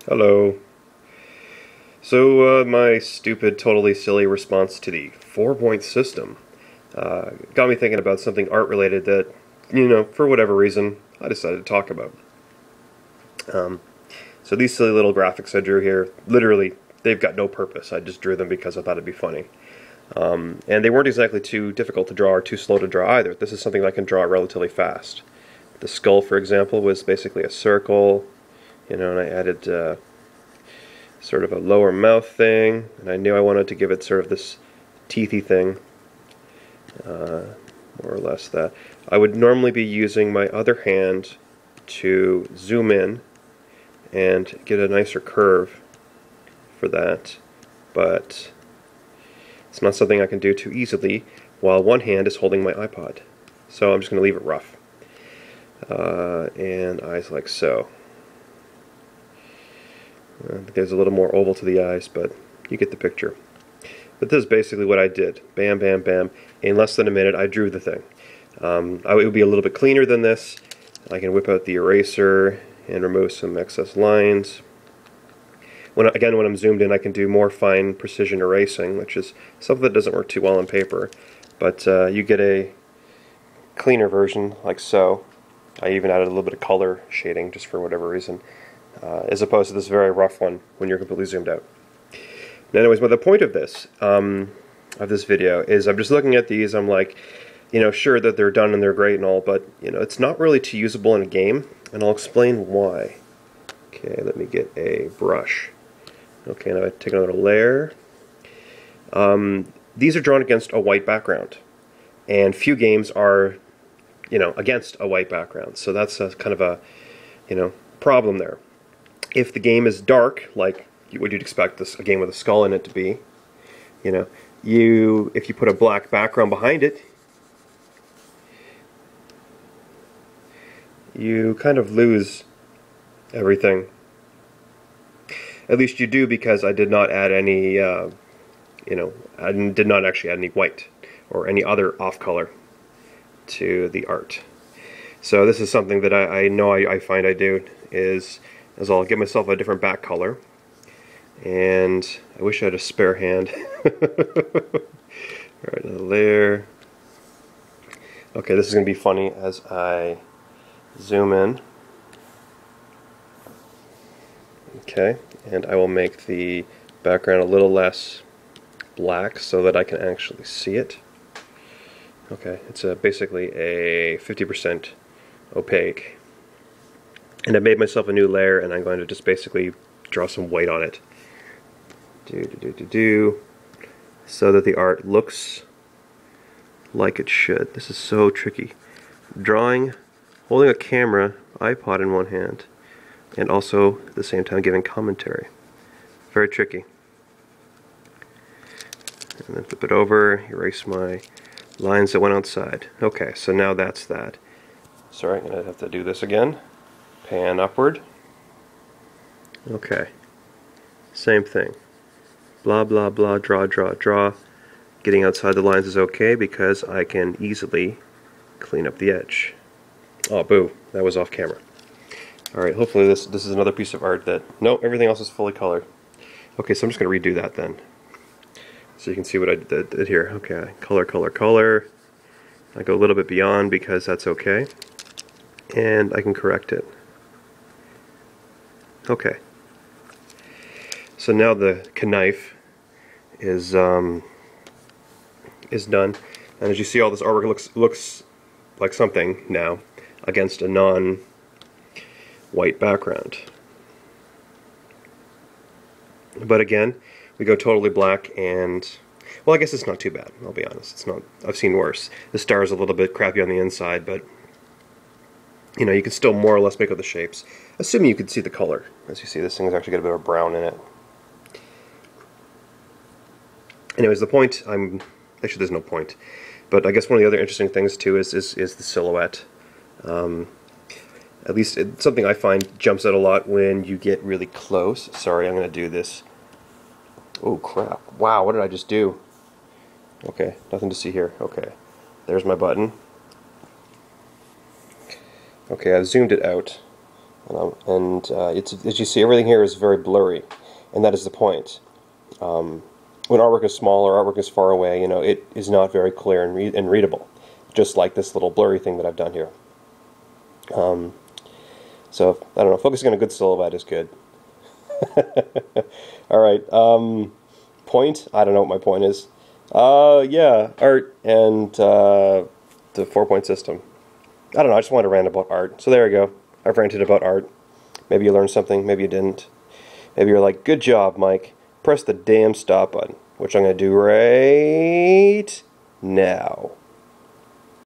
Hello. So my stupid, totally silly response to the 4-point system got me thinking about something art-related that, for whatever reason, I decided to talk about. So these silly little graphics I drew here, literally, they've got no purpose. I just drew them because I thought it'd be funny. And they weren't exactly too difficult to draw or too slow to draw either. This is something I can draw relatively fast. The skull, for example, was basically a circle, and I added sort of a lower mouth thing, and I knew I wanted to give it sort of this teethy thing, more or less that. I would normally be using my other hand to zoom in and get a nicer curve for that, but it's not something I can do too easily while one hand is holding my iPod. So I'm just going to leave it rough. And eyes like so. There's a little more oval to the eyes, but you get the picture. But this is basically what I did. Bam, bam, bam. In less than a minute, I drew the thing. It would be a little bit cleaner than this. I can whip out the eraser and remove some excess lines. Again, when I'm zoomed in, I can do more fine precision erasing, which is something that doesn't work too well on paper. But you get a cleaner version, like so. I even added a little bit of color shading, just for whatever reason, as opposed to this very rough one when you're completely zoomed out. And anyways, but the point of this video is I'm just looking at these. I'm like, sure that they're done and they're great and all, but it's not really too usable in a game, and I'll explain why. Okay, let me get a brush. Okay, now I take another layer. These are drawn against a white background, and few games are, against a white background. So that's kind of a, problem there. If the game is dark, like what you'd expect a game with a skull in it to be, if you put a black background behind it, you kind of lose everything. At least you do, because I did not add any, I did not actually add any white or any other off color to the art. So this is something that I know I find I do is I'll get myself a different back color, and I wish I had a spare hand. Alright, another layer. Okay, this is going to be funny as I zoom in. Okay, and I will make the background a little less black so that I can actually see it. Okay, it's basically a 50% opaque. And I made myself a new layer, and I'm going to just basically draw some white on it. So that the art looks like it should. This is so tricky. Drawing, holding a camera, iPod in one hand, and also at the same time giving commentary. Very tricky. And then flip it over, erase my lines that went outside. Okay, so now that's that. Sorry, I'm going to have to do this again. Pan upward. Okay. Same thing. Blah, blah, blah, draw, draw, draw. Getting outside the lines is okay because I can easily clean up the edge. Oh, boo. That was off camera. Alright, hopefully this is another piece of art that... No, everything else is fully colored. Okay, so I'm just going to redo that then. So you can see what I did here. Okay, color, color, color. I go a little bit beyond because that's okay. And I can correct it. Okay. So now the knife is done. And as you see, all this artwork looks like something now against a non-white background. But again, we go totally black, and well, I guess it's not too bad. I'll be honest. It's not. I've seen worse. The star is a little bit crappy on the inside, but you can still more or less make out the shapes, assuming you can see the color. As you see, this thing has actually got a bit of brown in it. Anyways, the point, actually there's no point, but I guess one of the other interesting things too is the silhouette. At least it's something I find jumps out a lot when you get really close. Sorry, I'm going to do this. Oh crap, wow, what did I just do? Okay, nothing to see here. Okay, there's my button. Okay, I've zoomed it out. As you see, everything here is very blurry, and that is the point. When artwork is small or artwork is far away, you know, it is not very clear and readable, just like this little blurry thing that I've done here. So, I don't know, focusing on a good silhouette is good. Alright, point, I don't know what my point is. Yeah, art and the 4-point system. I don't know, I just wanted to rant about art. So there you go, I've ranted about art. Maybe you learned something, maybe you didn't. Maybe you're like, good job, Mike. Press the damn stop button, which I'm going to do right now.